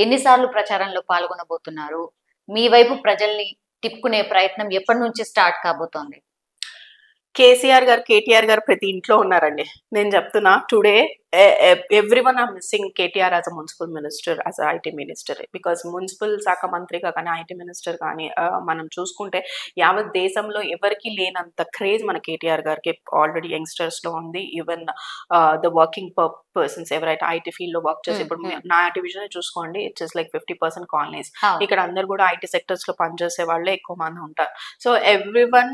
ఎన్నిసార్లు ప్రచారంలో పాల్గొనబోతున్నారు? మీ వైపు ప్రజల్ని తిప్పుకునే ప్రయత్నం ఎప్పటి నుంచి స్టార్ట్ కాబోతోంది? కేసీఆర్ గారు, కేటీఆర్ గారు ప్రతి ఇంట్లో ఉన్నారండి. నేను చెప్తున్నా, today everyone are missing KTR as a municipal minister, as a IT minister, because municipal శాఖ మంత్రిగా కానీ ఐటీ మినిస్టర్ కానీ మనం చూసుకుంటే యావత్ దేశంలో ఎవరికి లేనంత క్రేజ్ మన కేటీఆర్ గారికి ఆల్రెడీ యంగ్స్టర్స్ లో ఉంది. ఈవెన్ ద వర్కింగ్ పర్సన్స్ ఎవరైతే ఐటీ ఫీల్డ్ లో వర్క్ చేసి, ఇప్పుడు నా డివిజన్ చూసుకోండి, ఇట్స్ లైక్ 50% కాలనీస్. ఇక్కడ అందరు కూడా ఐటీ సెక్టర్స్ లో పనిచేసే వాళ్ళే ఎక్కువ మంది ఉంటారు. సో ఎవ్రీవన్,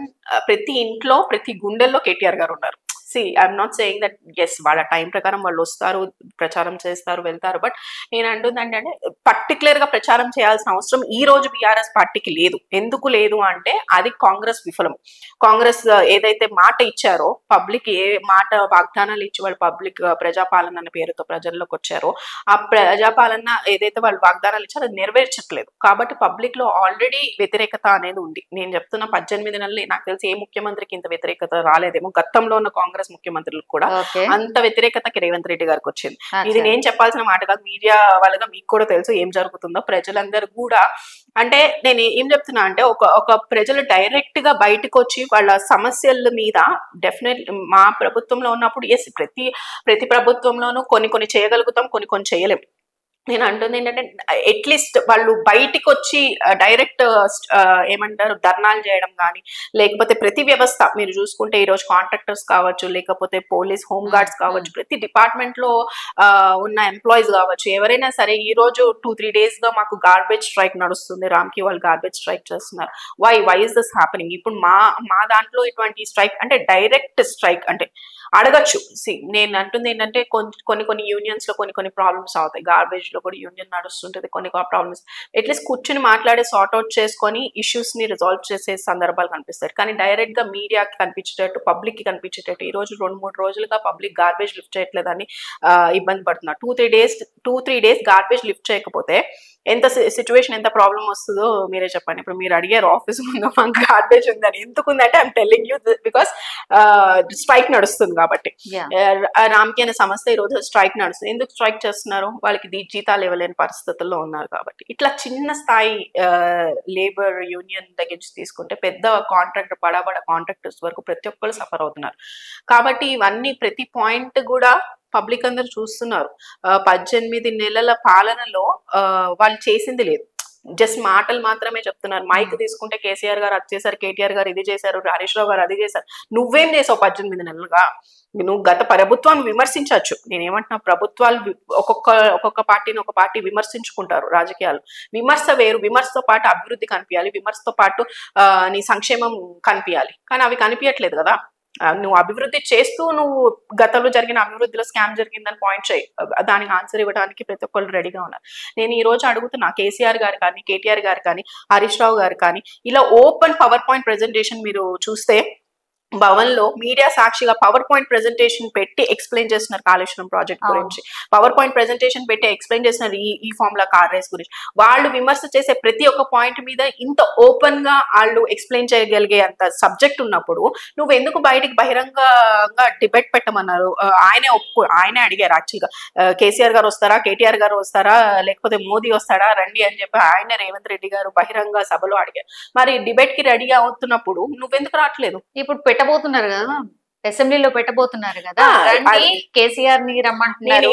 ప్రతి ఇంట్లో ప్రతి గుండెల్లో కేటీఆర్ గారు ఉన్నారు. I'm not saying that yes వాళ్ళ టైం ప్రకారం వాళ్ళు వస్తారు, ప్రచారం చేస్తారు, వెళ్తారు. బట్ నేను అంటుంది అంటే పర్టికులర్ గా ప్రచారం చేయాల్సిన అవసరం ఈ రోజు బీఆర్ఎస్ పార్టీకి లేదు. ఎందుకు లేదు అంటే అది కాంగ్రెస్ విఫలం. కాంగ్రెస్ ఏదైతే మాట ఇచ్చారో, పబ్లిక్ ఏ మాట వాగ్దానాలు ఇచ్చి వాళ్ళు పబ్లిక్ ప్రజాపాలన అనే పేరుతో ప్రజల్లోకి వచ్చారో, ఆ ప్రజాపాలన ఏదైతే వాళ్ళు వాగ్దానాలు ఇచ్చారో అది నెరవేర్చట్లేదు. కాబట్టి పబ్లిక్ లో ఆల్రెడీ వ్యతిరేకత అనేది ఉంది. నేను చెప్తున్న 18 నెలలు నాకు తెలిసి ఏ ముఖ్యమంత్రికి ఇంత వ్యతిరేకత రాలేదేమో. గతంలో ఉన్న కాంగ్రెస్ ముఖ్యమంత్రులకు కూడా అంత వ్యతిరేకతకి రేవంత్ రెడ్డి గారికి వచ్చింది. ఇది నేను చెప్పాల్సిన మాట కాదు, మీడియా వాళ్ళగా మీకు కూడా తెలుసు ఏం జరుగుతుందో. ప్రజలందరూ కూడా, అంటే నేను ఏం చెప్తున్నా అంటే ఒక ప్రజలు డైరెక్ట్ గా బయటకు వచ్చి వాళ్ళ సమస్యల మీద డెఫినెట్ మా ప్రభుత్వంలో ఉన్నప్పుడు ఎస్ ప్రతి ప్రభుత్వంలోనూ కొన్ని చేయగలుగుతాం, కొన్ని చేయలేం. నేను అంటుంది ఏంటంటే అట్లీస్ట్ వాళ్ళు బయటికి వచ్చి డైరెక్ట్ ఏమంటారు ధర్నాలు చేయడం కానీ, లేకపోతే ప్రతి వ్యవస్థ మీరు చూసుకుంటే ఈరోజు కాంట్రాక్టర్స్ కావచ్చు, లేకపోతే పోలీస్, హోమ్ గార్డ్స్ కావచ్చు, ప్రతి డిపార్ట్మెంట్ లో ఉన్న ఎంప్లాయీస్ కావచ్చు, ఎవరైనా సరే ఈ రోజు 2-3 days గా మాకు గార్బేజ్ స్ట్రైక్ నడుస్తుంది. రామ్కి వాళ్ళు గార్బేజ్ స్ట్రైక్ చేస్తున్నారు. Why is this happening? ఇప్పుడు మా దాంట్లో ఇటువంటి స్ట్రైక్ అంటే డైరెక్ట్ స్ట్రైక్ అంటే అడగచ్చు. నేను అంటుంది ఏంటంటే కొన్ని యూనియన్స్ లో కొన్ని ప్రాబ్లమ్స్ అవుతాయి. గార్బేజ్ లో కూడా యూనియన్ నడుస్తుంటది, కొన్ని ప్రాబ్లమ్స్ అట్లీస్ట్ కూర్చుని మాట్లాడి సార్ట్ అవుట్ చేసుకొని ఇష్యూస్ ని రిజాల్వ్ చేసే సందర్భాలు కనిపిస్తాయి. కానీ డైరెక్ట్ గా మీడియాకి కనిపించేటట్టు, పబ్లిక్ కి కనిపించేటట్టు ఈ రోజు 2-3 రోజులుగా పబ్లిక్ గార్బేజ్ లిఫ్ట్ చేయట్లేదని ఇబ్బంది పడుతున్నారు. 2-3 days గార్బేజ్ లిఫ్ట్ చేయకపోతే ఎంత సిచ్యువేషన్, ఎంత ప్రాబ్లం వస్తుందో మీరే చెప్పండి. ఇప్పుడు మీరు అడిగారు ఆఫీస్ ముందు మాకు గార్బేజ్ ఉందని. ఎందుకుందంటే I'm telling you because strike నడుస్తుంది కాబట్టి. రామ్కి అనే సంస్థ ఈ రోజు స్ట్రైక్ నడుస్తుంది. ఎందుకు స్ట్రైక్ చేస్తున్నారు? వాళ్ళకి జీతాలు ఇవ్వలేని పరిస్థితుల్లో ఉన్నారు కాబట్టి. ఇట్లా చిన్న స్థాయి లేబర్ యూనియన్ దగ్గర నుంచి తీసుకుంటే పెద్ద కాంట్రాక్టర్, బడా కాంట్రాక్టర్స్ వరకు ప్రతి ఒక్కరు సఫర్ అవుతున్నారు. కాబట్టి ఇవన్నీ ప్రతి పాయింట్ కూడా పబ్లిక్ అందరు చూస్తున్నారు. 18 నెలల పాలనలో వాళ్ళు చేసింది లేదు, జస్ట్ మాటలు మాత్రమే చెప్తున్నారు. మైక్ తీసుకుంటే కేసీఆర్ గారు అది చేశారు, కేటీఆర్ గారు ఇది చేశారు, హరీష్ రావు గారు అది చేశారు. నువ్వేం చేసావు 18 నెలలుగా? నువ్వు గత ప్రభుత్వాన్ని విమర్శించవచ్చు. నేనేమంటున్నా, ప్రభుత్వాలు ఒక్కొక్క పార్టీని ఒక పార్టీ విమర్శించుకుంటారు. రాజకీయాలు విమర్శ వేరు. విమర్శతో పాటు అభివృద్ధి కనిపించాలి, విమర్శతో పాటు నీ సంక్షేమం కనిపించాలి. కానీ అవి కనిపించట్లేదు కదా. నువ్వు అభివృద్ధి చేస్తూ నువ్వు గతంలో జరిగిన అభివృద్ధిలో స్కామ్ జరిగిందని పాయింట్ చేయి, దానికి ఆన్సర్ ఇవ్వడానికి ప్రతి ఒక్కళ్ళు రెడీగా ఉన్నారు. నేను ఈ రోజు అడుగుతున్నా, కేసీఆర్ గారు కానీ, కేటీఆర్ గారు కానీ, హరీష్ రావు గారు కానీ, ఇలా ఓపెన్ పవర్ పాయింట్ ప్రెజెంటేషన్ మీరు చూస్తే భవన్ లో మీడియా సాక్షిగా పవర్ పాయింట్ ప్రెజెంటేషన్ పెట్టి ఎక్స్ప్లెయిన్ చేస్తున్నారు కాళేశ్వరం ప్రాజెక్ట్ గురించి. పవర్ పాయింట్ ప్రెజెంటేషన్ పెట్టి ఎక్స్ప్లెయిన్ చేస్తున్నారు ఈ ఫార్ములా కార్ రేస్ గురించి. వాళ్ళు విమర్శ చేసే ప్రతి ఒక్క పాయింట్ మీద ఇంత ఓపెన్ గా వాళ్ళు ఎక్స్ప్లెయిన్ చేయగలిగే అంత సబ్జెక్ట్ ఉన్నప్పుడు నువ్వు ఎందుకు బయటికి బహిరంగంగా డిబేట్ పెట్టమన్నారు? ఆయనే అడిగారు యాక్చువల్గా, కేసీఆర్ గారు వస్తారా, కేటీఆర్ గారు వస్తారా, లేకపోతే మోదీ వస్తాడా రండి అని చెప్పి ఆయన రేవంత్ రెడ్డి గారు బహిరంగ సభలో అడిగారు. మరి డిబేట్ కి రెడీ అవుతున్నప్పుడు నువ్వెందుకు రావట్లేదు? ఇప్పుడు పెట్టబోతున్నారు కదా, అసెంబ్లీలో పెట్టబోతున్నారు కదా, కేసీఆర్ ని రమ్మంటున్నారు.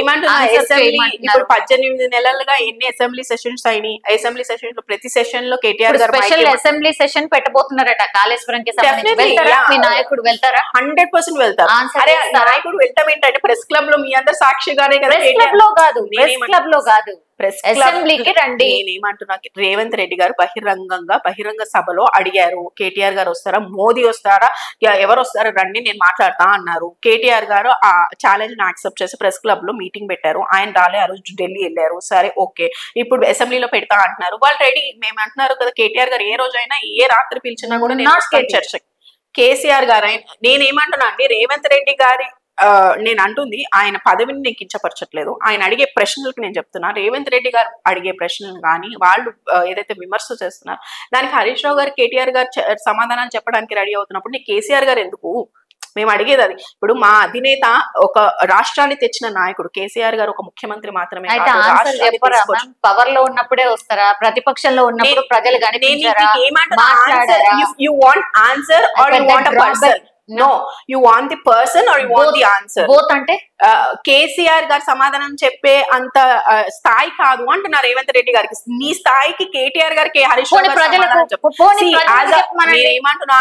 ఇప్పుడు 18 నెలలుగా ఎన్ని అసెంబ్లీ సెషన్స్ అయినాయి? అసెంబ్లీ సెషన్ లో ప్రతి సెషన్ లో కేటీఆర్ గారు స్పెషల్ అసెంబ్లీ సెషన్ పెట్టబోతున్నారట కాళేశ్వరంకి సంబంధించి. మీ నాయకుడు వెళ్తారా? 100% వెళ్తారు. అరే నాయకుడు వెళ్తాం ఏంటంటే ప్రెస్ క్లబ్ లో మీ అందరు సాక్షిగానే కదా. ప్రెస్ క్లబ్ లో కాదు, ప్రెస్ అసెంబ్లీకి రండి. నేనేమంటున్నా, రేవంత్ రెడ్డి గారు బహిరంగ సభలో అడిగారు, కేటీఆర్ గారు వస్తారా, మోదీ వస్తారా, ఎవరు వస్తారా రండి నేను మాట్లాడతా అన్నారు. కేటీఆర్ గారు ఆ ఛాలెంజ్ ని యాక్సెప్ట్ చేసి ప్రెస్ క్లబ్ లో మీటింగ్ పెట్టారు. ఆయన రాలే, ఆ రోజు ఢిల్లీ వెళ్ళారు. సరే ఓకే, ఇప్పుడు అసెంబ్లీలో పెడతా అంటున్నారు. వాళ్ళు రెడీ. మేము అంటున్నారు కదా, కేటీఆర్ గారు ఏ రోజైనా ఏ రాత్రి పిలిచినా కూడా నేను చర్చ. కేసీఆర్ గారు నేనేమంటున్నా అండి, రేవంత్ రెడ్డి గారి నేను అంటుంది ఆయన పదవిని నేను కించపరచట్లేదు. ఆయన అడిగే ప్రశ్నలకు నేను చెప్తున్నా, రేవంత్ రెడ్డి గారు అడిగే ప్రశ్నలు కానీ వాళ్ళు ఏదైతే విమర్శ చేస్తున్నారు దానికి హరీష్ రావు గారు, కేటీఆర్ గారు సమాధానాలు చెప్పడానికి రెడీ అవుతున్నప్పుడు నీ కేసీఆర్ గారు ఎందుకు? మేము అడిగేది అది. ఇప్పుడు మా అధినేత ఒక రాష్ట్రాన్ని తెచ్చిన నాయకుడు, కేసీఆర్ గారు ఒక ముఖ్యమంత్రి మాత్రమే. పవర్ లో ఉన్నప్పుడే వస్తారా, ప్రతిపక్షంలో ఉన్నప్పుడు ప్రజలు no you want the person or you want the answer. Both అంటే కేసీఆర్ గారు సమాధానం చెప్పే అంత స్థాయి కాదు అంటున్నారు రేవంత్ రెడ్డి గారికి. మీ స్థాయికి కేటీఆర్ గారికి హరీష్ రావు ఏమంటున్నా,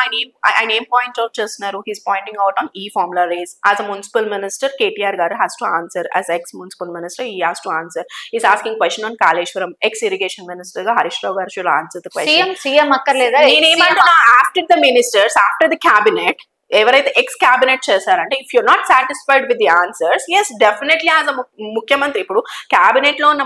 ఆయన ఏం పాయింట్ అవుట్ చేస్తున్నారు? హీస్ పాయింటింగ్ అవుట్ ఆన్ ఈ formula race. As a municipal minister KTR garu has to answer. As ex municipal minister he has to answer. Is asking question on Kaleshwaram. Ex irrigation minister గా Harish Rao garu should answer the question. CM అక్కర్లేదా? నేనేమంటున్నా, after the ministers, after the cabinet, ఎవరైతే ex cabinet చేశారంటే if you're not satisfied with the answers, yes definitely as a ముఖ్యమంత్రి, ఇప్పుడు cabinet లో ఉన్న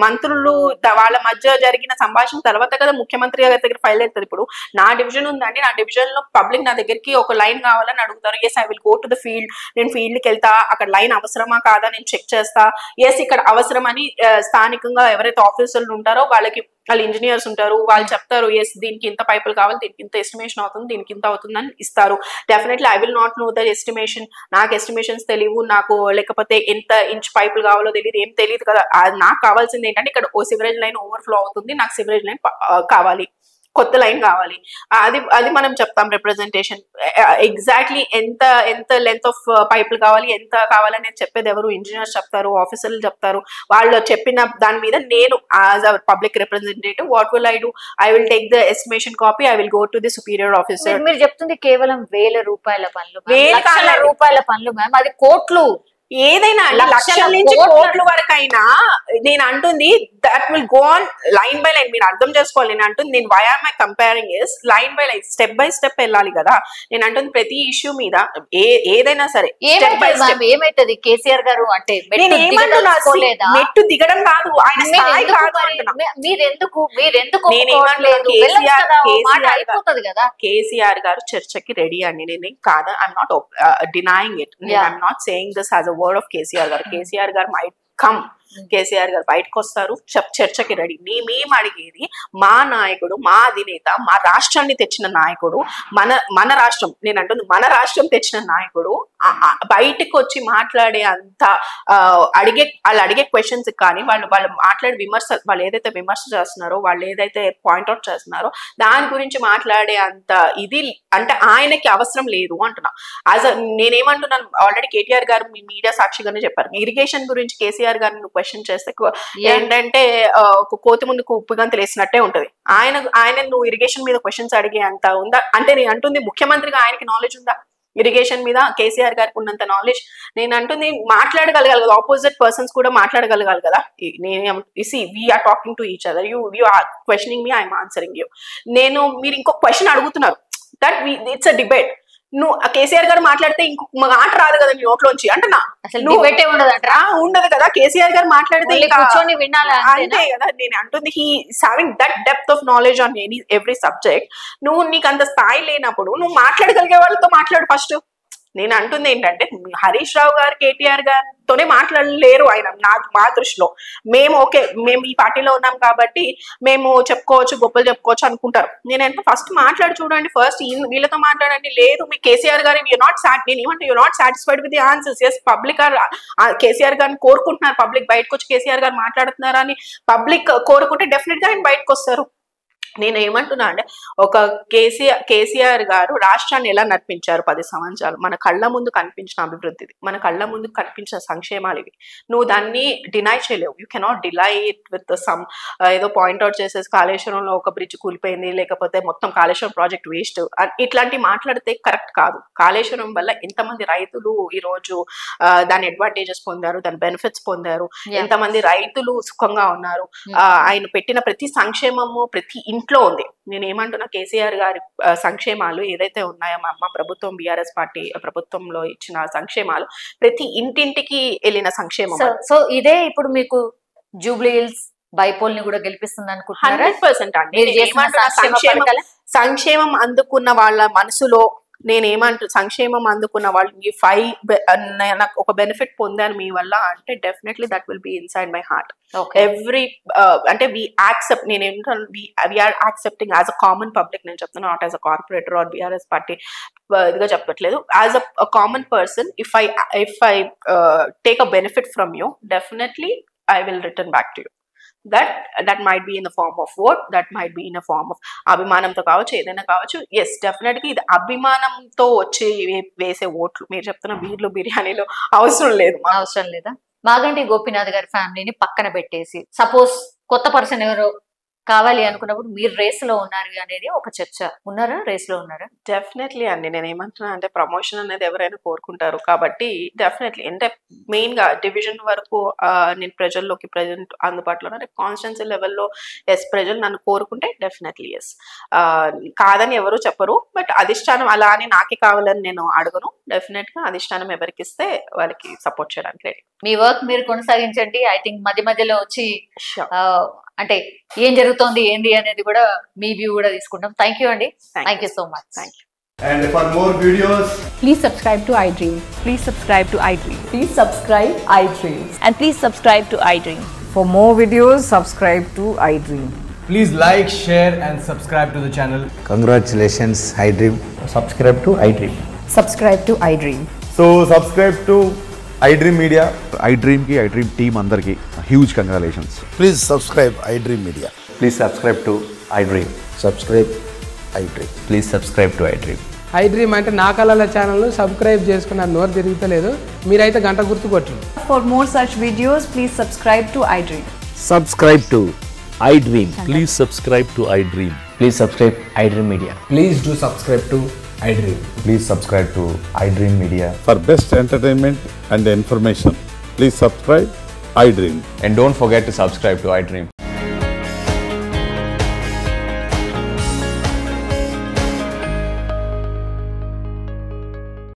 మంత్రులు వాళ్ళ మధ్య జరిగిన సంభాషణ తర్వాత కదా ముఖ్యమంత్రి గారి దగ్గర ఫైల్ అవుతుంది. ఇప్పుడు నా డివిజన్ ఉందండి, నా డివిజన్ లో పబ్లిక్ నా దగ్గరికి ఒక లైన్ కావాలని అడుగుతారు. Yes I will go to the field. నేను ఫీల్డ్కి వెళ్తా, అక్కడ లైన్ అవసరమా కాదా నేను చెక్ చేస్తా. ఎస్ ఇక్కడ అవసరమని స్థానికంగా ఎవరైతే ఆఫీసర్లు ఉంటారో వాళ్ళకి, వాళ్ళు ఇంజనీర్స్ ఉంటారు, వాళ్ళు చెప్తారు ఎస్ దీనికి ఇంత పైపులు కావాలి, దీనికి ఇంత ఎస్టిమేషన్ అవుతుంది, దీనికి ఇంత అవుతుంది అని ఇస్తారు. Definitely I will not know the estimation. నాకు ఎస్టిమేషన్స్ తెలియవు, నాకు లేకపోతే ఎంత ఇంచ్ పైపులు కావాలో తెలియదు, ఏం తెలియదు కదా. నాకు కావాల్సింది ఏంటంటే ఇక్కడ ఓ సివరేజ్ లైన్ ఓవర్ఫ్లో అవుతుంది, నాకు సివరేజ్ లైన్ కావాలి, కొత్త లైన్ కావాలి. అది మనం చెప్తాం రిప్రజెంటేషన్. ఎగ్జాక్ట్లీ ఎంత ఎంత లెంత్ ఆఫ్ పైపులు కావాలి, ఎంత కావాలని చెప్పేది ఎవరు? ఇంజనీర్స్ చెప్తారు, ఆఫీసర్లు చెప్తారు. వాళ్ళు చెప్పిన దాని మీద నేను as a public representative what will I do? I will take the estimation copy, I will go to the superior officer. మీరు చెప్తుంది కేవలం ₹1,000 పనులు, ₹1,00,000 మ్యామ్, అది కోట్లు. ఏదైనా లక్షల నుంచి కోట్ల వరకు అయినా నేను అంటుంది that will go on line by line. మీరు అర్థం చేసుకోవాలి. నేను అంటుంది, నేను why are my comparing is line by line, step by step వెళ్ళాలి కదా. నేను అంటుంది ప్రతి ఇష్యూ మీద ఏదైనా సరే స్టెప్ బై స్టెప్. ఏమైతుంది కేసీఆర్ గారు అంటే మెట్టు దిగడం కాదు, ఆయన స్థాయి కాదు అంటున్నా. మీరెందుకు కేసీఆర్ గారు చర్చకి రెడీ అండి. నేను కాదు, I'm not denying it. I'm not saying this as a word of KCR గారు. కేసీఆర్ గారు మైట్ కమ్, కేసీఆర్ గారు బయటకు వస్తారు, చర్చకి రెడీ. మేము అడిగేది మా నాయకుడు, మా అధినేత, మా రాష్ట్రాన్ని తెచ్చిన నాయకుడు, మన రాష్ట్రం, నేను అంటుంది మన రాష్ట్రం తెచ్చిన నాయకుడు బయటకు వచ్చి మాట్లాడే అంత వాళ్ళు అడిగే క్వశ్చన్స్ కానీ వాళ్ళు మాట్లాడే వాళ్ళు ఏదైతే విమర్శ చేస్తున్నారో, వాళ్ళు ఏదైతే పాయింట్అవుట్ చేస్తున్నారో దాని గురించి మాట్లాడే అంత ఇది అంటే ఆయనకి అవసరం లేదు అంటున్నా. నేనేమంటున్నాను, ఆల్రెడీ కేటీఆర్ గారు మీ మీడియా సాక్షిగానే చెప్పారు, ఇరిగేషన్ గురించి కేసీఆర్ గారిని క్వశ్చన్ చేస్తే ఏంటంటే కోతి ముందుకు ఉప్పుగంతలు వేసినట్టే ఉంటది. ఆయన నువ్వు ఇరిగేషన్ మీద క్వశ్చన్స్ అడిగే అంత ఉందా అంటే, నేను అంటుంది ముఖ్యమంత్రిగా ఆయనకి నాలెడ్జ్ ఉందా ఇరిగేషన్ మీద? కేసీఆర్ గారికి ఉన్నంత నాలెడ్జ్. నేను అంటుంది మాట్లాడగలగాలి కదా, ఆపోజిట్ పర్సన్స్ కూడా మాట్లాడగలగాలి కదా. We're talking to each other, you are questioning me, I'm answering you. మీరు ఇంకో క్వశ్చన్ అడుగుతున్నారు, దట్ ఇట్స్ అ డిబేట్. నువ్వు కేసీఆర్ గారు మాట్లాడితే ఇంకొక మాట రాదు కదా నీ నోట్లోంచి అంటున్నా. ఉండదు కదా, కేసీఆర్ గారు మాట్లాడితే అంతే కదా. నేను అంటుంది he's having that depth of knowledge on every subject. నీకు అంత స్థాయి లేనప్పుడు నువ్వు మాట్లాడగలిగే వాళ్ళతో మాట్లాడు ఫస్ట్. నేను అంటుంది ఏంటంటే, హరీష్ రావు గారు కేటీఆర్ గారితోనే మాట్లాడలేరు ఆయన మా దృష్టిలో. మేము ఈ పార్టీలో ఉన్నాం కాబట్టి మేము చెప్పుకోవచ్చు, గొప్పలు చెప్పుకోవచ్చు అనుకుంటారు. నేనంటే ఫస్ట్ మాట్లాడి చూడండి, ఫస్ట్ వీళ్ళతో మాట్లాడండి. లేదు మీ కేసీఆర్ గారు నేను ఏమంటే you're not satisfied with the answers. Yes public KCR గారిని కోరుకుంటున్నారు, పబ్లిక్ బయటకు వచ్చి కేసీఆర్ గారు మాట్లాడుతున్నారు అని పబ్లిక్ కోరుకుంటే డెఫినెట్ గా ఆయన బయటకు వస్తారు. నేను ఏమంటున్నా అంటే, ఒక కేసీఆర్ గారు రాష్ట్రాన్ని ఎలా నడిపించారు 10 సంవత్సరాలు, మన కళ్ళ ముందు కనిపించిన అభివృద్ధిది, మన కళ్ళ ముందు కనిపించిన సంక్షేమాలు ఇవి. నువ్వు దాన్ని డినై చేయలేవు. You cannot delay it with some ఏదో పాయింట్అవుట్ చేసేసి కాళేశ్వరంలో ఒక బ్రిడ్జ్ కూలిపోయింది, లేకపోతే మొత్తం కాళేశ్వరం ప్రాజెక్ట్ వేస్ట్, ఇట్లాంటివి మాట్లాడితే కరెక్ట్ కాదు. కాళేశ్వరం వల్ల ఎంతమంది రైతులు ఈరోజు దాని అడ్వాంటేజెస్ పొందారు, దాని బెనిఫిట్స్ పొందారు, ఎంతమంది రైతులు సుఖంగా ఉన్నారు. ఆయన పెట్టిన ప్రతి సంక్షేమము ప్రతి ఇంట్లో ఉంది. నేను ఏమంటున్నా, కేసీఆర్ గారి సంక్షేమాలు ఏదైతే ఉన్నాయో, మా ప్రభుత్వం బీఆర్ఎస్ పార్టీ ప్రభుత్వంలో ఇచ్చిన సంక్షేమాలు ప్రతి ఇంటింటికి వెళ్ళిన సంక్షేమం. సో ఇదే ఇప్పుడు మీకు జూబ్లీ హిల్స్ బైపోల్ ని కూడా గెలిపిస్తుంది అనుకుంటున్నారా? 100% అండి. సంక్షేమం అందుకున్న వాళ్ళ మనసులో సంక్షేమం అందుకున్న వాళ్ళకి నాకు ఒక బెనిఫిట్ పొందాను మీ వల్ల అంటే definitely that will be inside my heart. Every అంటే we're accepting as a common public. నేను చెప్తాను, not as a corporator or BRS party ఇదిగా చెప్పట్లేదు. As a common person, if I take a benefit from you, definitely I will return back to you. That might be in the form of word, that might be in the form of అభిమానంతో కావచ్చు, ఏదైనా కావచ్చు. Yes, డెఫినెట్గా ఇది అభిమానంతో వచ్చే వేసే ఓట్లు. మీరు చెప్తున్న బీర్లు బిర్యానీలు అవసరం లేదు. అవసరం లేదా? మాగంటి గోపీనాథ్ గారి ఫ్యామిలీని పక్కన పెట్టేసి సపోజ్ కొత్త పర్సన్ ఎవరో కావాలి అనుకున్నప్పుడు మీరు రేస్ లో ఉన్నారు అనేది ఒక చర్చ. ఉన్నారా? రేస్ లో ఉన్నారా? డెఫినెట్లీ అండి. నేను ఏమంటున్నా అంటే ప్రమోషన్ అనేది ఎవరైనా కోరుకుంటారు కాబట్టి డెఫినెట్లీ అంటే మెయిన్ గా డివిజన్ వరకు నేను ప్రజల్లోకి ప్రజెంట్ అందుబాటులో అంటే కాన్స్టిట్యున్సీ లెవెల్లో ఎస్ ప్రజలు నన్ను కోరుకుంటే డెఫినెట్లీ ఎస్, కాదని ఎవరు చెప్పరు. బట్ అధిష్టానం అలా అని నాకే కావాలని నేను అడగను. డెఫినెట్ గా అధిష్టానం ఎవరికి ఇస్తే వాళ్ళకి సపోర్ట్ చేయడానికి రెడీ. మీ వర్క్ మీరు కొనసాగించండి. ఐ థింక్ మధ్య మధ్యలో వచ్చి అంటే ఏం జరుగుతోంది ఏంది అనేది కూడా మీ వ్యూ కూడా తీసుకుంటాం. థ్యాంక్ యూ అండి. Thank you so much. Thank you. And for more videos, Please subscribe to iDream. Please subscribe to iDream. Please subscribe iDream. And please subscribe to iDream. For more videos, subscribe to iDream. please like, share and subscribe to the channel. Congratulations, iDream. Subscribe to iDream. Subscribe to iDream. So subscribe to iDream Media. iDream ki iDream team andarki huge congratulations. Please subscribe iDream Media. Please subscribe to iDream. Subscribe iDream. Please subscribe to iDream. iDream అంటే నా కళల ఛానల్ను subscribe చేసుకున్నారు. నోరు తిరుగుతలేదు. మీరైతే గంట గుర్తు కొట్టండి. For more such videos, please subscribe to iDream. Subscribe to iDream. Please subscribe to iDream. Please subscribe iDream Media. Please do subscribe to iDream. Please subscribe to iDream Media. For best entertainment and information, please subscribe iDream. And don't forget to subscribe to iDream.